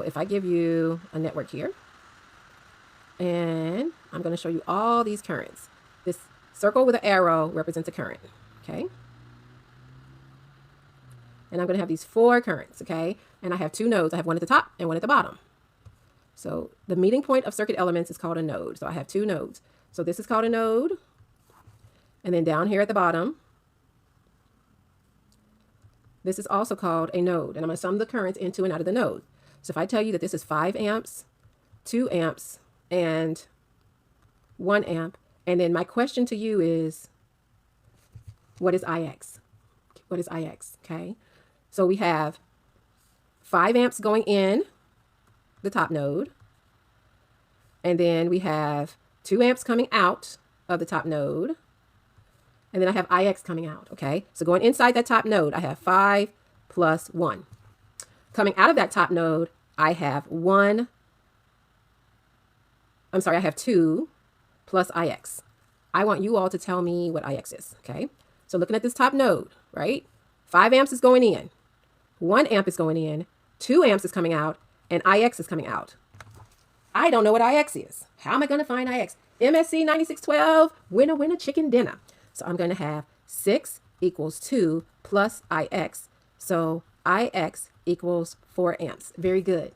if I give you a network here, and I'm going to show you all these currents. This circle with an arrow represents a current, okay? And I'm going to have these 4 currents, okay? And I have 2 nodes. I have one at the top and one at the bottom. So the meeting point of circuit elements is called a node. So I have 2 nodes. So this is called a node. And then down here at the bottom, this is also called a node. And I'm going to sum the currents into and out of the node. So if I tell you that this is 5 amps, 2 amps, and 1 amp, and then my question to you is, what is IX? What is IX? Okay. So we have 5 amps going in the top node. And then we have 2 amps coming out of the top node. And then I have IX coming out. Okay. So going inside that top node, I have 5 plus 1. Coming out of that top node, I have 2 plus IX. I want you all to tell me what IX is. Okay. So looking at this top node, right? 5 amps is going in. 1 amp is going in. 2 amps is coming out. And IX is coming out. I don't know what IX is. How am I going to find IX? MSC 9612, winner, winner, chicken dinner. So I'm going to have 6 equals 2 plus IX. So IX equals 4 amps. Very good.